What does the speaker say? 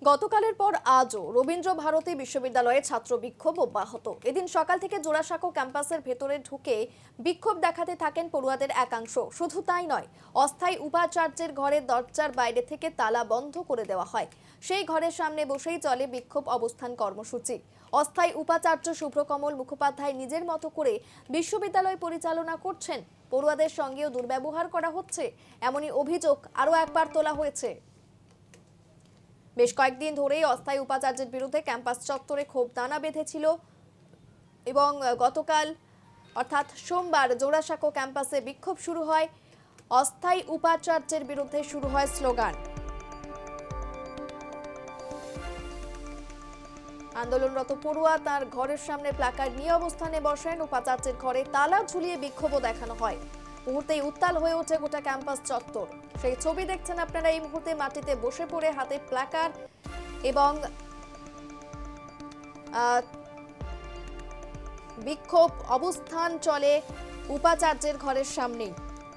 গতকালের পর আজও রবীন্দ্র ভারতী বিশ্ববিদ্যালয়ে ছাত্র বিক্ষোভ অব্যাহত। এদিন সকাল থেকে জোড়াসাঁকো ক্যাম্পাসের ভেতরে ঢুকে বিক্ষোভ দেখাতে থাকেন পড়ুয়াদের একাংশ। শুধু তাই নয়, অস্থায়ী উপাচার্যের ঘরের দরজার বাইরে থেকে তালা বন্ধ করে দেওয়া হয়। সেই ঘরের সামনে বসেই চলে বিক্ষোভ অবস্থান কর্মসূচি। অস্থায়ী উপাচার্য শুভ্রকমল মুখোপাধ্যায় নিজের মতো করে বিশ্ববিদ্যালয় পরিচালনা করছেন। পড়ুয়াদের সঙ্গেও দুর্ব্যবহার করা হচ্ছে, এমনই অভিযোগ আরও একবার তোলা হয়েছে। বেশ কয়েকদিন ধরেই অস্থায়ী উপাচার্যের বিরুদ্ধে ক্যাম্পাস চত্বরে ক্ষোভ দানা বেঁধেছিল এবং গতকাল অর্থাৎ সোমবার জোড়াসাঁকো ক্যাম্পাসে বিক্ষোভ শুরু হয়। অস্থায়ী উপাচার্যের বিরুদ্ধে শুরু হয় স্লোগান। আন্দোলনরত পড়ুয়া তার ঘরের সামনে প্ল্যাকার্ড নিয়ে অবস্থানে বসেন। উপাচার্যের ঘরে তালা ঝুলিয়ে বিক্ষোভও দেখানো হয়। মুহূর্তেই উত্তাল হয়ে ওঠে গোটা ক্যাম্পাস চত্বর। সেই ছবি দেখছেন আপনারা এই মুহূর্তে, মাটিতে বসে পড়ে হাতে প্ল্যাকার্ড এবং বিক্ষোভ অবস্থান চলে উপাচার্যের ঘরের সামনেই।